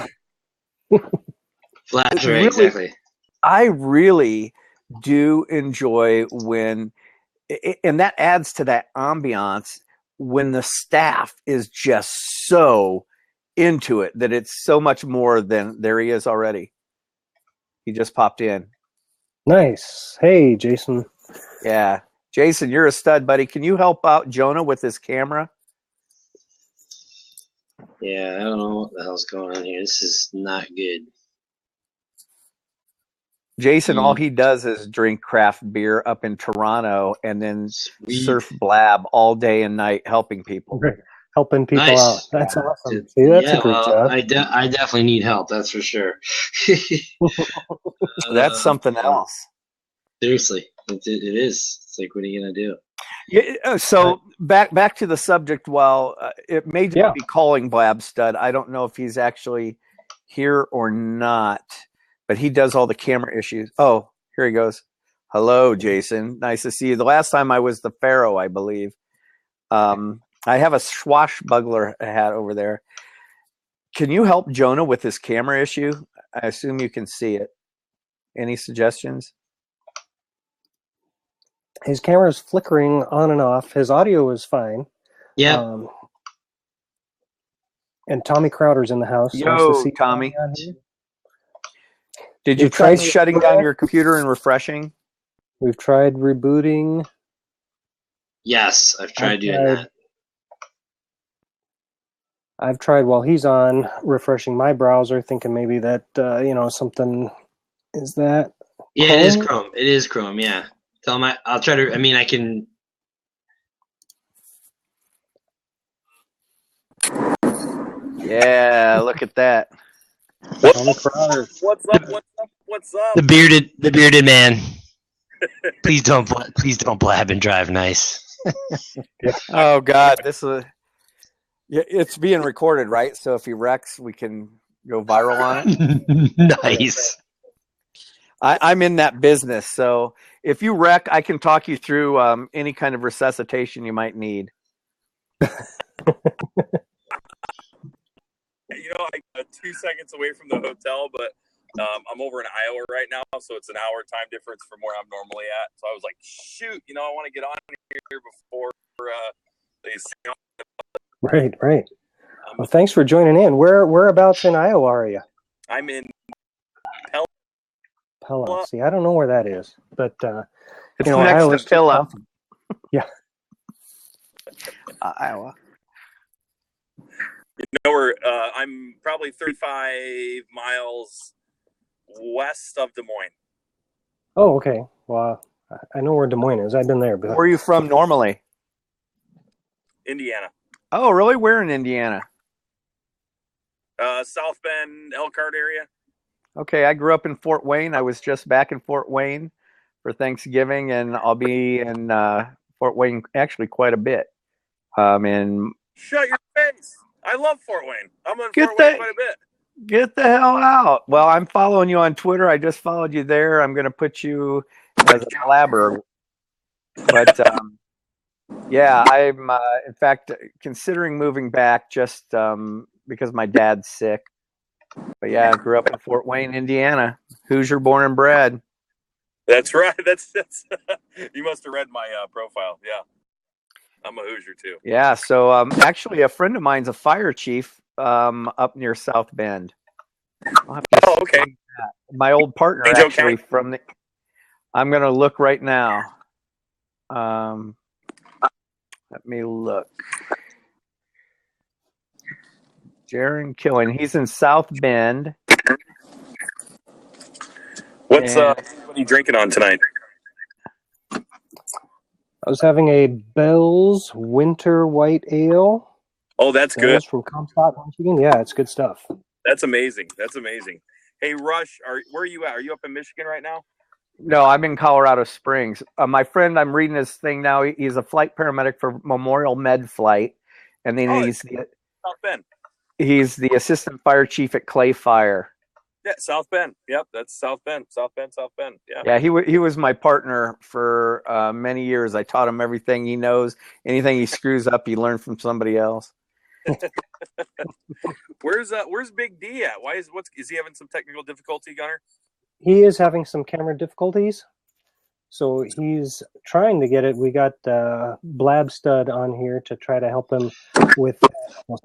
really, exactly. I really do enjoy when, and that adds to that ambiance, when the staff is just so into it that it's so much more than there he is already. He just popped in. Nice. Hey, Jason. Yeah. Jason, you're a stud, buddy. Can you help out Jonah with his camera? Yeah, I don't know what the hell's going on here. This is not good. Jason, all he does is drink craft beer up in Toronto and then surf Blab all day and night helping people. Helping people out. That's awesome. See, that's a great job. I definitely need help, that's for sure. That's something else. Seriously, it is. It's like, what are you going to do? Yeah, so back to the subject. While it may just be calling Blab Stud, I don't know if he's actually here or not, but he does all the camera issues. Oh, here he goes. Hello, Jason. Nice to see you. The last time I was the Pharaoh, I believe. I have a swashbuckler hat over there. Can you help Jonah with his camera issue? I assume you can see it. Any suggestions? His camera is flickering on and off. His audio is fine. Yeah. And Tommy Crowder's in the house. Yo, nice to see Tommy. Did you try shutting down your computer and refreshing? We've tried rebooting. Yes, I've tried doing that. I've tried while he's on refreshing my browser, thinking maybe that something is that. Yeah, Chrome? it is Chrome. It is Chrome. Yeah. Tell him I'll try to. I mean, I can. Yeah, look at that. Tommy Crowder. What's up? What's up? What's up? The bearded man. Please don't blab and drive nice. Oh God, it's being recorded, right? So if he wrecks, we can go viral on it. Nice. I'm in that business, so if you wreck, I can talk you through any kind of resuscitation you might need. I'm 2 seconds away from the hotel, but I'm over in Iowa right now, so it's an hour time difference from where I'm normally at. So I was like, shoot, I want to get on here before they see. Right. Well, thanks for joining in. Whereabouts in Iowa are you? I'm in Pella. See, I don't know where that is, but it's next Iowa's to Pella. Yeah. Iowa. I'm probably 35 miles west of Des Moines. Oh, okay. Well, I know where Des Moines is. I've been there. But... Where are you from normally? Indiana. Oh, really? Where in Indiana? South Bend, Elkhart area. Okay, I grew up in Fort Wayne. I was just back in Fort Wayne for Thanksgiving, and I'll be in Fort Wayne actually quite a bit. Shut your face! I love Fort Wayne. I'm in Fort Wayne quite a bit. Get the hell out! Well, I'm following you on Twitter. I just followed you there. I'm going to put you as a blabber. But yeah, I'm in fact considering moving back just because my dad's sick. But yeah, I grew up in Fort Wayne, Indiana. Hoosier born and bred. That's right. That's you must have read my profile. Yeah, I'm a Hoosier too. Yeah. So actually, a friend of mine's a fire chief up near South Bend. Oh, okay. My old partner actually from the. I'm gonna look right now. Let me look. Jaron Killen. He's in South Bend. What are you drinking on tonight? I was having a Bell's Winter White Ale. Oh, that's Bell's good. From Comstock, Michigan. Yeah, it's good stuff. That's amazing. Hey, Rush, where are you at? Are you up in Michigan right now? No, I'm in Colorado Springs. My friend, I'm reading his thing now. He's a flight paramedic for Memorial Med Flight, and then he's South Bend. He's the assistant fire chief at Clay Fire. Yeah, South Bend. Yep, that's South Bend. South Bend. Yeah. Yeah, he was my partner for many years. I taught him everything he knows. Anything he screws up, he learned from somebody else. Where's Big D at? Is he having some technical difficulty, Gunner? He is having some camera difficulties, so he's trying to get it. We got Blab Stud on here to try to help him with.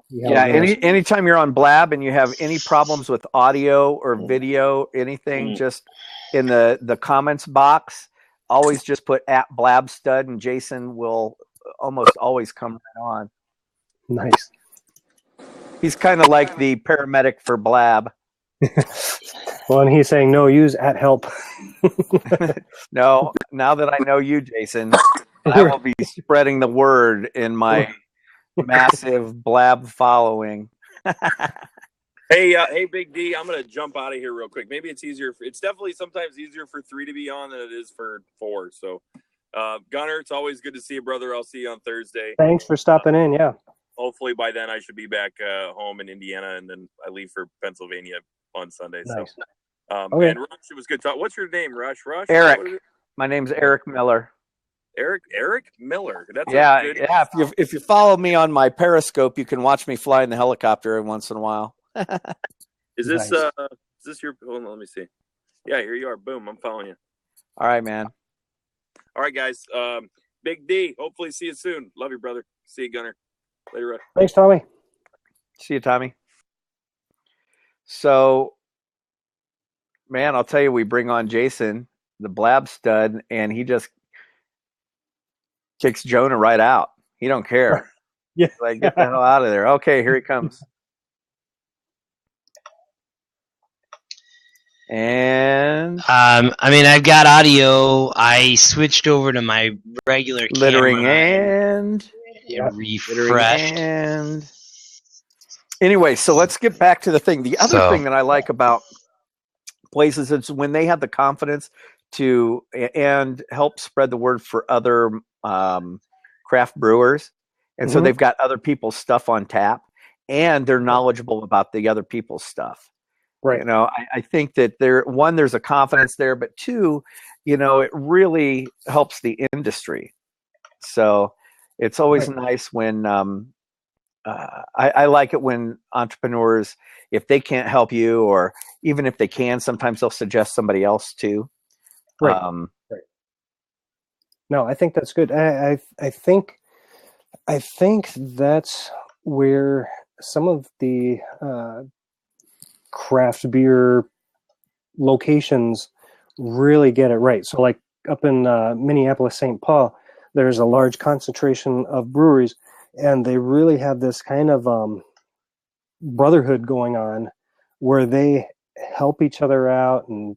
Yeah, anytime you're on Blab and you have any problems with audio or video, anything, just in the comments box, always just put @Blab Stud, and Jason will almost always come right on. Nice. He's kind of like the paramedic for Blab. Well, and he's saying no, use @help. No, now that I know you, Jason, I will be spreading the word in my massive Blab following. Hey, Big D, I'm gonna jump out of here real quick. Maybe it's easier. It's definitely sometimes easier for 3 to be on than it is for 4. So, Gunner, it's always good to see you, brother. I'll see you on Thursday. Thanks for stopping in. Yeah. Hopefully by then I should be back home in Indiana, and then I leave for Pennsylvania on Sunday. Nice. So, okay. And Rush, it was good talk. What's your name, Rush? Eric. My name's Eric Miller. Eric Miller. That's yeah. If you follow me on my Periscope, you can watch me fly in the helicopter every once in a while. Is this your? Hold on, let me see. Yeah, here you are. Boom, I'm following you. All right, man. All right, guys. Big D. Hopefully, see you soon. Love you, brother. See you, Gunner. Later, Rush. Thanks, Tommy. See you, Tommy. So, man, I'll tell you, we bring on Jason, the Blab Stud, and he just kicks Jonah right out. He don't care. Yeah. Like, get the hell out of there. Okay, here he comes. And I've got audio. I switched over to my regular littering camera and refreshed. And Anyway, so let's get back to the thing. The other thing that I like about places is when they have the confidence to and help spread the word for other craft brewers. And so they've got other people's stuff on tap and they're knowledgeable about the other people's stuff. Right. You know, I think that there's a confidence there, but two, you know, it really helps the industry. So it's always nice when I like it when entrepreneurs, if they can't help you, or even if they can, sometimes they'll suggest somebody else too. Right. Right. No, I think that's good. I think that's where some of the craft beer locations really get it right. So like up in Minneapolis, St. Paul, there's a large concentration of breweries, and they really have this kind of brotherhood going on where they help each other out and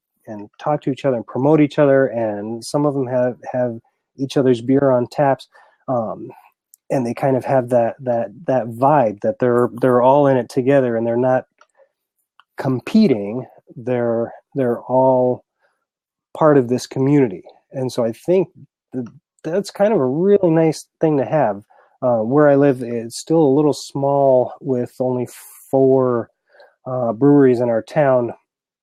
talk to each other and promote each other. And some of them have each other's beer on taps. And they kind of have that vibe that they're all in it together and they're not competing. They're all part of this community. And so I think that's kind of a really nice thing to have. Where I live, it's still a little small with only 4 breweries in our town,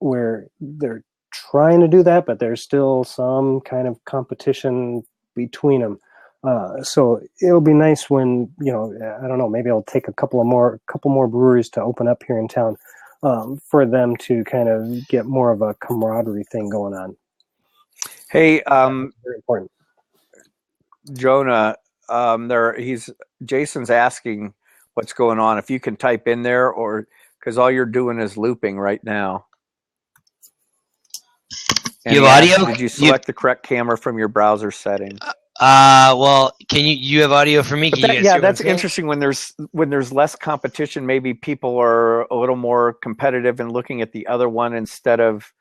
where they're trying to do that, but there's still some kind of competition between them. So it'll be nice when, you know, I don't know, maybe I'll take a couple more breweries to open up here in town, for them to kind of get more of a camaraderie thing going on. Hey, very important. Jonah, Jason's asking what's going on. If you can type in there, or because all you're doing is looping right now. And you have audio? Did you select the correct camera from your browser settings? Well, can you have audio for me? That's interesting. When there's less competition, maybe people are a little more competitive and looking at the other one instead of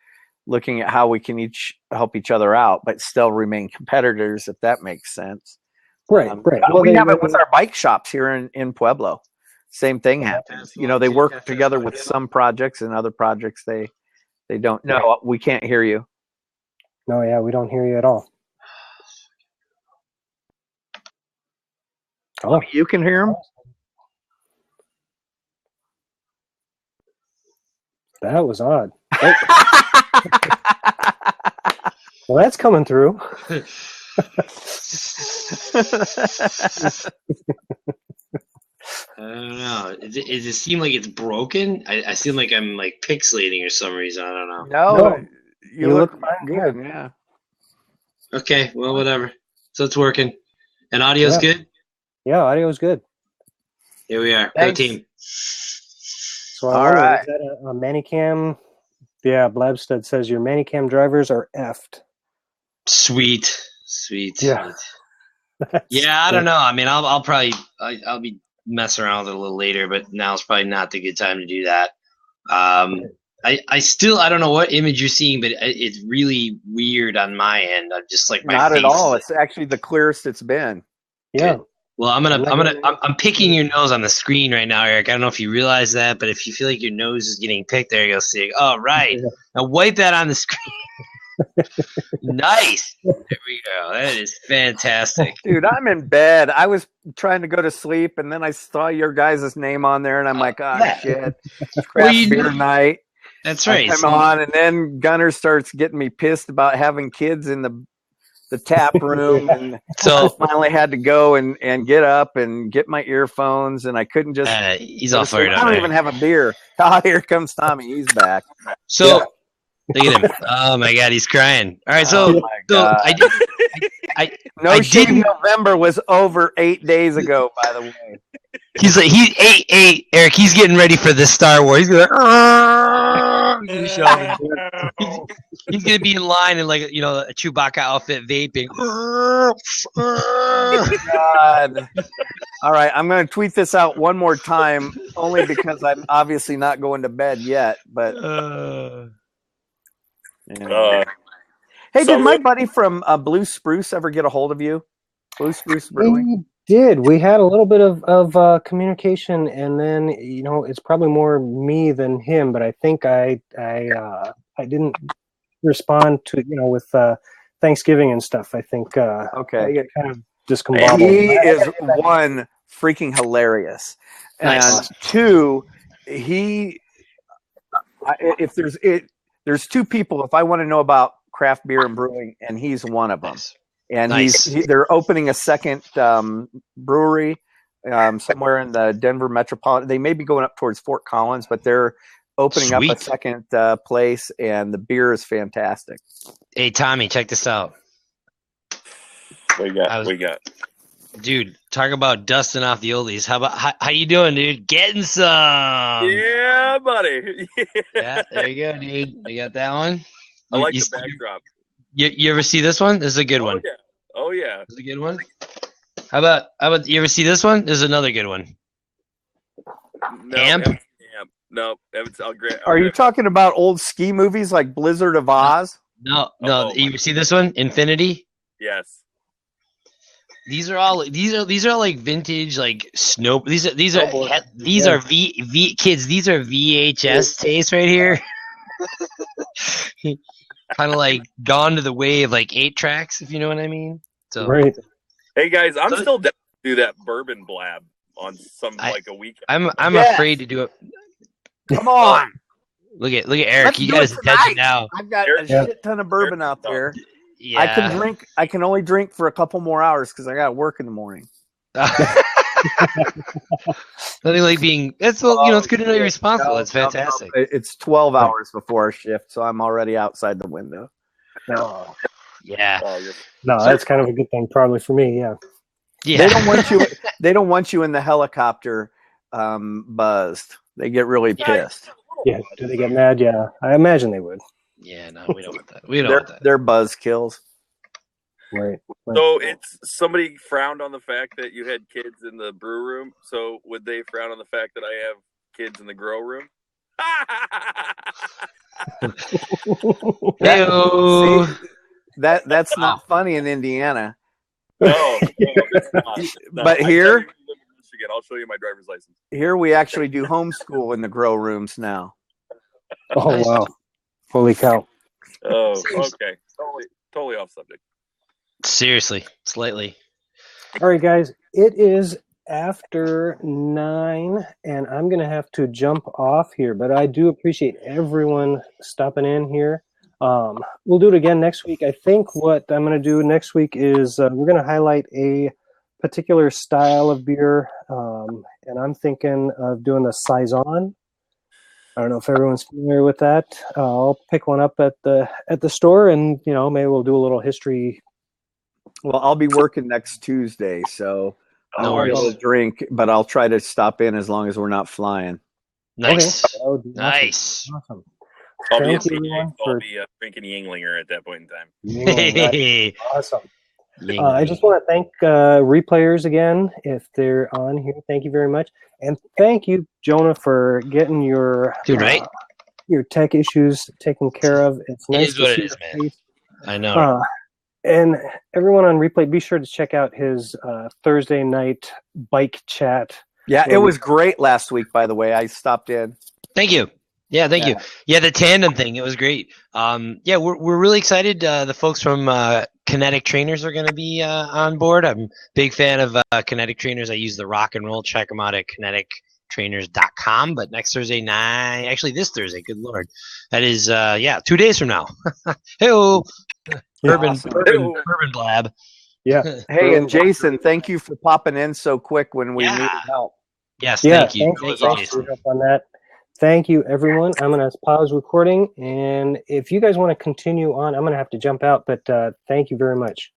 looking at how we can each help each other out, but still remain competitors, if that makes sense. Right. Well, we have it with our bike shops here in Pueblo. Same thing happens. You know, they work together with some projects, and other projects they don't. No, we can't hear you. No, yeah, we don't hear you at all. Oh, you can hear him? That was odd. Oh. Well, that's coming through. I don't know. Does it seem like it's broken? I seem like I'm like pixelating for some reason. I don't know. No, you look good. Yeah. Okay, well, whatever. So it's working. And audio's good? Yeah, audio's good. Here we are. Thanks. Go team. So all right. Is that a Manicam? Yeah, Blabstead says your Manicam drivers are effed. Sweet. Yeah. Yeah, I don't know. I mean, I'll probably I'll be messing around with it a little later, but now's probably not the good time to do that. I still, I don't know what image you're seeing, but it's really weird on my end. I'm just like, my not face at all. It's actually the clearest it's been. Yeah. Good. Well, I'm picking your nose on the screen right now, Eric. I don't know if you realize that, but if you feel like your nose is getting picked, there you go. See, oh, right. Yeah. Now wipe that on the screen. Nice. There we go. That is fantastic. Dude, I'm in bed. I was trying to go to sleep, and then I saw your guys' name on there, and I'm like, shit. Craft beer night. That's right. I come on, and then Gunner starts getting me pissed about having kids in the tap room, and so I finally had to go and get up and get my earphones, and I couldn't just. He's all fired up. I don't even have a beer. Oh, here comes Tommy. He's back. So look at him. Oh my God, he's crying. All right, so No Shave November was over 8 days ago, by the way. He's like, Eric, he's getting ready for the Star Wars. He's gonna he's gonna be in line in, like, you know, a Chewbacca outfit vaping. God. All right, I'm gonna tweet this out one more time, only because I'm obviously not going to bed yet, but hey, did my buddy from Blue Spruce ever get a hold of you? Blue Spruce Brewing? did. We had a little bit of communication, and then it's probably more me than him. But I think I didn't respond to with Thanksgiving and stuff. I think I Okay. get kind of He discombobulated. is one freaking hilarious, Nice. and two, if there's two people if I want to know about craft beer and brewing, and he's one of them. Nice. And Nice. they're opening a second brewery somewhere in the Denver metropolitan. They may be going up towards Fort Collins, but they're opening up a Sweet. second place, and the beer is fantastic. Hey, Tommy, check this out. We got. Dude, talk about dusting off the oldies. How you doing, dude? Getting some. Yeah, buddy. Yeah, there you go, dude. You got that one? I like You- the backdrop. You ever see this one? This is a good Oh one. yeah. Oh yeah. This is a good one. How about you ever see this one? This is another good one. No, Amp? No, I'll grab. Are you talking about old ski movies like Blizzard of Oz? No, Oh, you ever see this one? Infinity? Yes. These are all like vintage like snow. These are Snowboard. these are V kids. These are VHS tapes right here. Kind of like Gone to the Wave, like 8 tracks, if you know what I mean. So Right. Hey guys, I'm still down to do that bourbon blab on like a weekend. I'm Yes. afraid to do it. Come on. Look at Eric. Let's You do got it his attention tonight. now. I've got a Yeah. shit ton of bourbon out there. Yeah. I can only drink for a couple more hours because I got to work in the morning. Nothing like being. That's well, it's good to know you're responsible. It's fantastic. It's 12 hours before our shift, so I'm already outside the window. No, Yeah. no, that's kind of a good thing, probably for me. Yeah. Yeah. They don't want you. They don't want you in the helicopter buzzed. They get really pissed. Yeah. Do they get mad? Yeah, I imagine they would. Yeah. No, we don't want that. We don't want that. They're buzz kills. Right. So it's somebody frowned on the fact that you had kids in the brew room. So would they frown on the fact that I have kids in the grow room? Hey-o. See, that's not funny in Indiana. No, it's not. No, But I here- said we live in Michigan. I'll show you my driver's license. Here we actually do homeschool in the grow rooms now. Oh Nice. wow! Holy cow! Oh, Seriously. okay. Totally off subject. Seriously, slightly. All right, guys, it is after 9, and I'm going to have to jump off here, but I do appreciate everyone stopping in here. We'll do it again next week. I think what I'm going to do next week is we're going to highlight a particular style of beer, and I'm thinking of doing the Saison. I don't know if everyone's familiar with that. I'll pick one up at the store, and maybe we'll do a little history. Well, I'll be working next Tuesday, so I No won't be able worries. to drink, but I'll try to stop in as long as we're not flying. Nice. Okay. That would be awesome. Nice. Awesome. I'll be, Thank you, everyone, I'll for be drinking Yinglinger at that point in time. being Hey. awesome. I just want to thank replayers again if they're on here. Thank you very much, and thank you, Jonah, for getting your Dude, right? your tech issues taken care of. It's It nice is to what it see is, your man. face. I know. And everyone on replay, be sure to check out his Thursday night bike chat. Yeah, it was great last week, by the way. I stopped in. Thank you. Yeah, thank you. Yeah, the tandem thing, it was great. Yeah, we're really excited. The folks from Kinetic Trainers are going to be on board. I'm a big fan of Kinetic Trainers. I use the rock and roll. Check them out at kinetictrainers.com. But next Thursday night, actually this Thursday, good Lord. That is, 2 days from now. Hey-o. Bourbon Blab. Yeah. Hey, and Jason, thank you for popping in so quick when we Yeah. needed help. Yes, Yeah. thank you. Thanks Thank for you, your Jason. help on that. Thank you, everyone. I'm going to pause recording, and if you guys want to continue on, I'm going to have to jump out. But thank you very much.